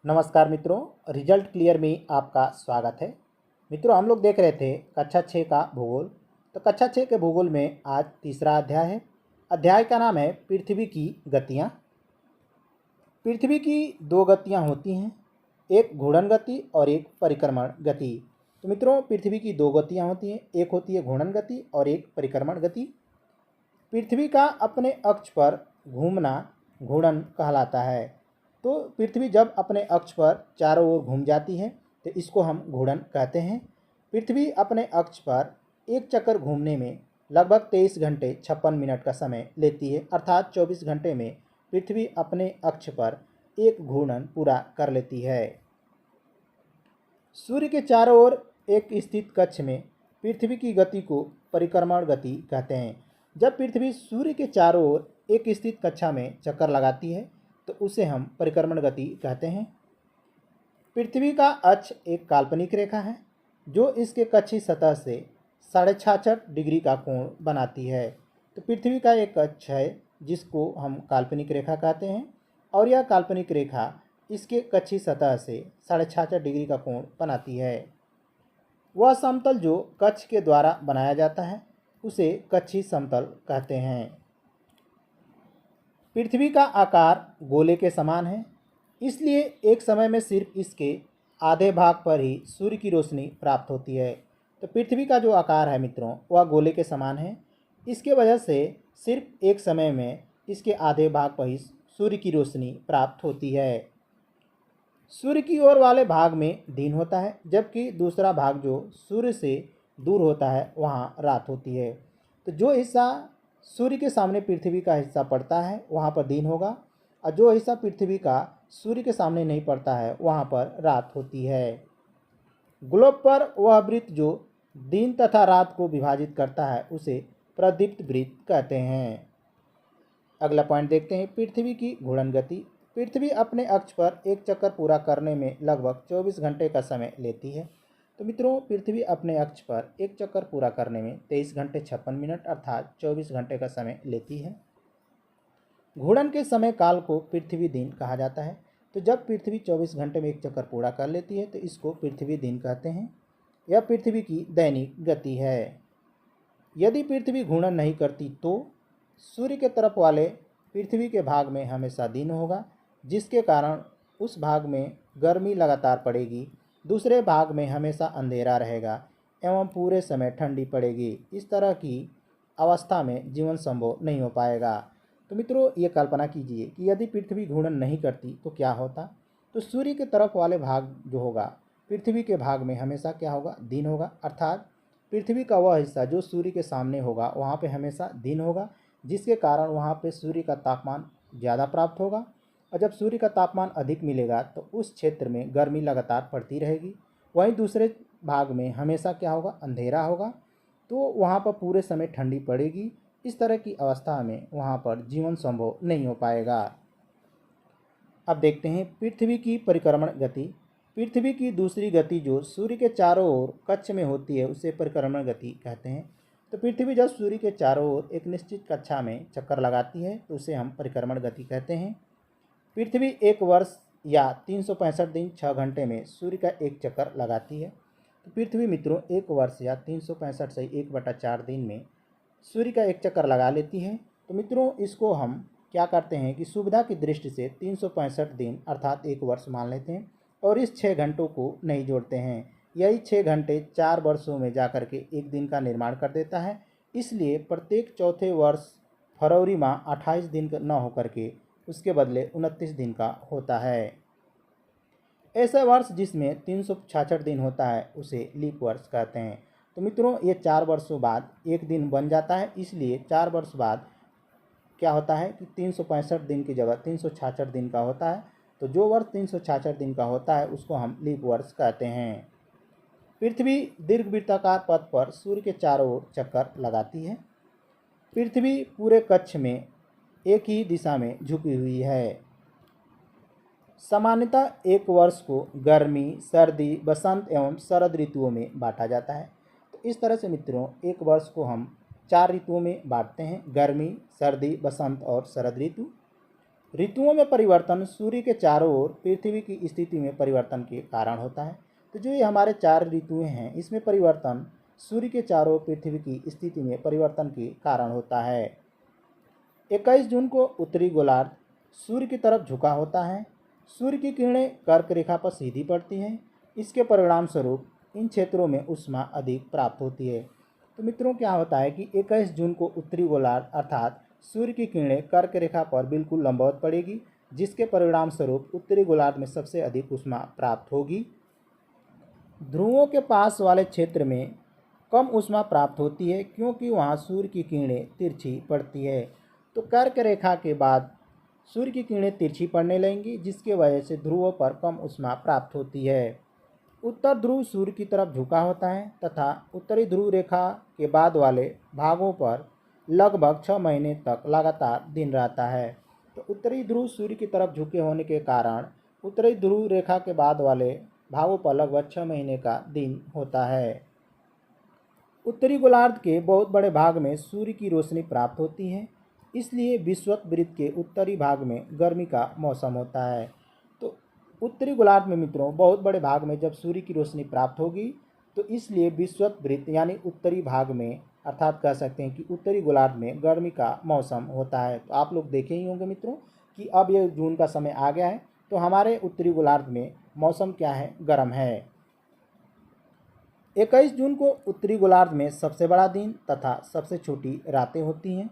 नमस्कार मित्रों, result clear में आपका स्वागत है। मित्रों, हम लोग देख रहे थे कक्षा 6 का भूगोल। तो कक्षा 6 के भूगोल में आज तीसरा अध्याय है। अध्याय का नाम है पृथ्वी की गतियाँ। पृथ्वी की दो गतियाँ होती हैं, एक घूर्णन गति और एक परिक्रमण गति। तो मित्रों, पृथ्वी की दो गतियाँ होती हैं, एक होती है घूर्णन गति और एक परिक्रमण गति। पृथ्वी का अपने अक्ष पर घूमना घूर्णन कहलाता है। तो पृथ्वी जब अपने अक्ष पर चारों ओर घूम जाती है तो इसको हम घूर्णन कहते हैं। पृथ्वी अपने अक्ष पर एक चक्कर घूमने में लगभग 23 घंटे 56 मिनट का समय लेती है, अर्थात 24 घंटे में पृथ्वी अपने अक्ष पर एक घूर्णन पूरा कर लेती है। सूर्य के चारों ओर एक स्थित कक्ष में पृथ्वी की गति को परिक्रमण गति कहते हैं। जब पृथ्वी सूर्य के चारों ओर एक स्थित कक्षा में चक्कर लगाती है तो उसे हम परिक्रमण गति कहते हैं। पृथ्वी का अक्ष एक काल्पनिक रेखा है जो इसके कक्षीय सतह से 66.5 डिग्री का कोण बनाती है। तो पृथ्वी का एक अक्ष है जिसको हम काल्पनिक रेखा कहते हैं और यह काल्पनिक रेखा इसके कक्षीय सतह से 66.5 डिग्री का कोण बनाती है। वह समतल जो कक्ष के द्वारा बनाया जाता है उसे कक्षीय समतल कहते हैं। पृथ्वी का आकार गोले के समान है, इसलिए एक समय में सिर्फ इसके आधे भाग पर ही सूर्य की रोशनी प्राप्त होती है। तो पृथ्वी का जो आकार है मित्रों, वह गोले के समान है। इसके वजह से सिर्फ एक समय में इसके आधे भाग पर ही सूर्य की रोशनी प्राप्त होती है। सूर्य की ओर वाले भाग में दिन होता है, जबकि दूसरा भाग जो सूर्य से दूर होता है वहाँ रात होती है। तो जो हिस्सा सूर्य के सामने पृथ्वी का हिस्सा पड़ता है वहाँ पर दिन होगा, और जो हिस्सा पृथ्वी का सूर्य के सामने नहीं पड़ता है वहाँ पर रात होती है। ग्लोब पर वह वृत्त जो दिन तथा रात को विभाजित करता है उसे प्रदीप्त वृत्त कहते हैं। अगला पॉइंट देखते हैं, पृथ्वी की घूर्णन गति। पृथ्वी अपने अक्ष पर एक चक्कर पूरा करने में लगभग 24 घंटे का समय लेती है। तो मित्रों, पृथ्वी अपने अक्ष पर एक चक्कर पूरा करने में 23 घंटे 56 मिनट अर्थात 24 घंटे का समय लेती है। घूर्णन के समय काल को पृथ्वी दिन कहा जाता है। तो जब पृथ्वी 24 घंटे में एक चक्कर पूरा कर लेती है तो इसको पृथ्वी दिन कहते हैं। यह पृथ्वी की दैनिक गति है। यदि पृथ्वी घूर्णन नहीं करती तो सूर्य के तरफ वाले पृथ्वी के भाग में हमेशा दिन होगा, जिसके कारण उस भाग में गर्मी लगातार पड़ेगी, दूसरे भाग में हमेशा अंधेरा रहेगा एवं पूरे समय ठंडी पड़ेगी। इस तरह की अवस्था में जीवन संभव नहीं हो पाएगा। तो मित्रों, ये कल्पना कीजिए कि यदि पृथ्वी घूर्णन नहीं करती तो क्या होता। तो सूर्य के तरफ वाले भाग जो होगा पृथ्वी के भाग में हमेशा क्या होगा, दिन होगा, अर्थात पृथ्वी का वह हिस्सा जो सूर्य के सामने होगा वहाँ पे हमेशा दिन होगा, जिसके कारण वहाँ पे सूर्य का तापमान ज़्यादा प्राप्त होगा। और जब सूर्य का तापमान अधिक मिलेगा तो उस क्षेत्र में गर्मी लगातार पड़ती रहेगी। वहीं दूसरे भाग में हमेशा क्या होगा, अंधेरा होगा, तो वहाँ पर पूरे समय ठंडी पड़ेगी। इस तरह की अवस्था में वहाँ पर जीवन संभव नहीं हो पाएगा। अब देखते हैं पृथ्वी की परिक्रमण गति। पृथ्वी की दूसरी गति जो सूर्य के चारों ओर कक्ष में होती है उसे परिक्रमण गति कहते हैं। तो पृथ्वी जब सूर्य के चारों ओर एक निश्चित कक्षा में चक्कर लगाती है तो उसे हम परिक्रमण गति कहते हैं। पृथ्वी एक वर्ष या 365 दिन 6 घंटे में सूर्य का एक चक्कर लगाती है। तो पृथ्वी मित्रों एक वर्ष या 365 से 1/4 दिन में सूर्य का एक चक्कर लगा लेती है। तो मित्रों, इसको हम क्या करते हैं कि सुविधा की दृष्टि से 365 दिन अर्थात एक वर्ष मान लेते हैं और इस 6 घंटों को नहीं जोड़ते हैं। यही 6 घंटे 4 वर्षों में जाकर के एक दिन का निर्माण कर देता है। इसलिए प्रत्येक चौथे वर्ष फरवरी माह 28 दिन न होकर के उसके बदले 29 दिन का होता है। ऐसा वर्ष जिसमें 366 दिन होता है उसे लीप वर्ष कहते हैं। तो मित्रों, ये 4 वर्षों बाद एक दिन बन जाता है, इसलिए 4 वर्ष बाद क्या होता है कि 365 दिन की जगह 366 दिन का होता है। तो जो वर्ष 366 दिन का होता है उसको हम लीप वर्ष कहते हैं। पृथ्वी दीर्घवृत्ताकार पथ पर सूर्य के चारों ओर चक्कर लगाती है। पृथ्वी पूरे कक्ष में एक ही दिशा में झुकी हुई है। सामान्यतः एक वर्ष को गर्मी, सर्दी, बसंत एवं शरद ऋतुओं में बांटा जाता है। तो इस तरह से मित्रों एक वर्ष को हम 4 ऋतुओं में बांटते हैं, गर्मी, सर्दी, बसंत और शरद ऋतु। ऋतुओं में परिवर्तन सूर्य के चारों ओर पृथ्वी की स्थिति में परिवर्तन के कारण होता है। तो जो ये हमारे 4 ऋतुएं हैं, इसमें परिवर्तन सूर्य के चारों ओर पृथ्वी की स्थिति में परिवर्तन के कारण होता है। 21 जून को उत्तरी गोलार्ध सूर्य की तरफ झुका होता है। सूर्य की किरणें कर्क रेखा पर सीधी पड़ती हैं। इसके परिणाम स्वरूप इन क्षेत्रों में ऊष्मा अधिक प्राप्त होती है। तो मित्रों, क्या होता है कि 21 जून को उत्तरी गोलार्ध अर्थात सूर्य की किरणें कर्क रेखा पर बिल्कुल लंबवत पड़ेगी, जिसके परिणाम स्वरूप उत्तरी गोलार्ध में सबसे अधिक ऊष्मा प्राप्त होगी। ध्रुवों के पास वाले क्षेत्र में कम ऊष्मा प्राप्त होती है, क्योंकि वहाँ सूर्य की किरणें तिरछी पड़ती है। तो कर्क रेखा के बाद सूर्य की किरणें तिरछी पड़ने लगेंगी, जिसके वजह से ध्रुवों पर कम ऊष्मा प्राप्त होती है। उत्तर ध्रुव सूर्य की तरफ झुका होता है तथा उत्तरी ध्रुव रेखा के बाद वाले भागों पर लगभग 6 महीने तक लगातार दिन रहता है। तो उत्तरी ध्रुव सूर्य की तरफ झुके होने के कारण उत्तरी ध्रुव रेखा के बाद वाले भागों पर लगभग 6 महीने का दिन होता है। उत्तरी गोलार्ध के बहुत बड़े भाग में सूर्य की रोशनी प्राप्त होती है, इसलिए विषुवत के उत्तरी भाग में गर्मी का मौसम होता है। तो उत्तरी गोलार्ध में मित्रों बहुत बड़े भाग में जब सूर्य की रोशनी प्राप्त होगी, तो इसलिए विषुवत यानी उत्तरी भाग में अर्थात कह सकते हैं कि उत्तरी गोलार्ध में गर्मी का मौसम होता है। तो आप लोग देखे ही होंगे मित्रों कि अब ये जून का समय आ गया है, तो हमारे उत्तरी गोलार्ध में मौसम क्या है, गर्म है। 21 जून को उत्तरी गोलार्ध में सबसे बड़ा दिन तथा सबसे छोटी रातें होती हैं।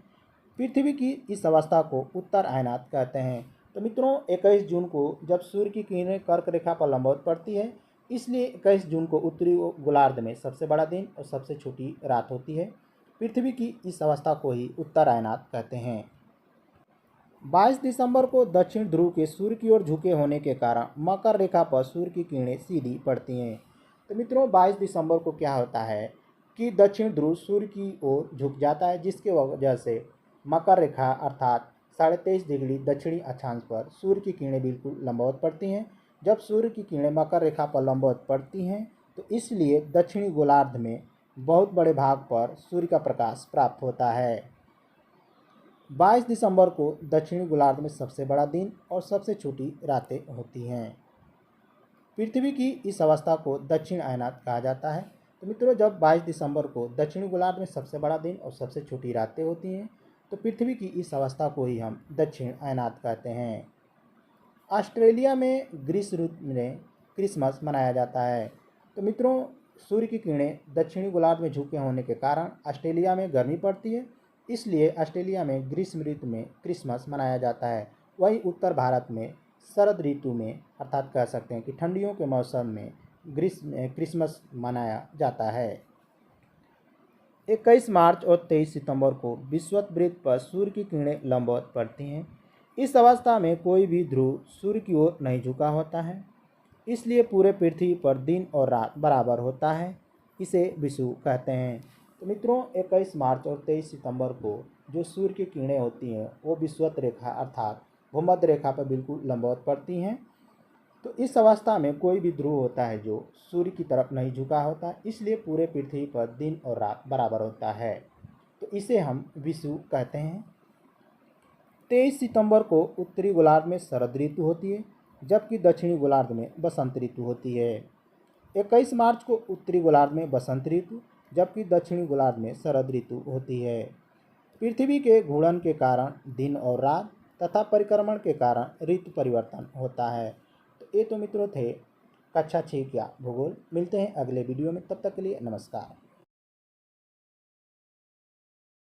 पृथ्वी की इस अवस्था को उत्तर अयनात कहते हैं। तो मित्रों, 21 जून को जब सूर्य की किरणें कर्क रेखा पर लंबवत पड़ती है, इसलिए 21 जून को उत्तरी गोलार्ध में सबसे बड़ा दिन और सबसे छोटी रात होती है। पृथ्वी की इस अवस्था को ही उत्तर अयनात कहते हैं। 22 दिसंबर को दक्षिण ध्रुव के सूर्य की ओर झुके होने के कारण मकर रेखा पर सूर्य की किरणें सीधी पड़ती हैं। तो मित्रों, 22 दिसंबर को क्या होता है कि दक्षिण ध्रुव सूर्य की ओर झुक जाता है, जिसके वजह से मकर रेखा अर्थात 23.5 डिग्री दक्षिणी अक्षांश पर सूर्य की किरणें बिल्कुल लंबवत पड़ती हैं। जब सूर्य की किरणें मकर रेखा पर लंबवत पड़ती हैं, तो इसलिए दक्षिणी गोलार्ध में बहुत बड़े भाग पर सूर्य का प्रकाश प्राप्त होता है। 22 दिसंबर को दक्षिणी गोलार्ध में सबसे बड़ा दिन और सबसे छोटी रातें होती हैं। पृथ्वी की इस अवस्था को दक्षिण अयनात कहा जाता है। तो मित्रों, जब 22 दिसंबर को दक्षिणी गोलार्ध में सबसे बड़ा दिन और सबसे छोटी रातें होती हैं, तो पृथ्वी की इस अवस्था को ही हम दक्षिण अयनात कहते हैं। ऑस्ट्रेलिया में ग्रीष्म ऋतु में क्रिसमस मनाया जाता है। तो मित्रों, सूर्य की किरणें दक्षिणी गोलार्ध में झुके होने के कारण ऑस्ट्रेलिया में गर्मी पड़ती है, इसलिए ऑस्ट्रेलिया में ग्रीष्म ऋतु में क्रिसमस मनाया जाता है। वहीं उत्तर भारत में शरद ऋतु में अर्थात कह सकते हैं कि ठंडियों के मौसम में क्रिसमस मनाया जाता है। 21 मार्च और 23 सितंबर को विषुवत पर सूर्य की किरणें लंबवत पड़ती हैं। इस अवस्था में कोई भी ध्रुव सूर्य की ओर नहीं झुका होता है, इसलिए पूरे पृथ्वी पर दिन और रात बराबर होता है। इसे विषुव कहते हैं। तो मित्रों, 21 मार्च और 23 सितंबर को जो सूर्य की किरणें होती हैं वो विषुवत रेखा अर्थात भूमध्य रेखा पर बिल्कुल लंबवत पड़ती हैं। तो इस अवस्था में कोई भी ध्रुव होता है जो सूर्य की तरफ नहीं झुका होता, इसलिए पूरे पृथ्वी पर दिन और रात बराबर होता है। तो इसे हम विषुव कहते हैं। 23 सितंबर को उत्तरी गोलार्ध में शरद ऋतु होती है, जबकि दक्षिणी गोलार्ध में बसंत ऋतु होती है। 21 मार्च को उत्तरी गोलार्ध में बसंत ऋतु, जबकि दक्षिणी गोलार्ध में शरद ऋतु होती है। पृथ्वी के घूर्णन के कारण दिन और रात तथा परिक्रमण के कारण ऋतु परिवर्तन होता है। तो ये तो मित्रों थे कक्षा 6 का भूगोल। मिलते हैं अगले वीडियो में, तब तक के लिए नमस्कार।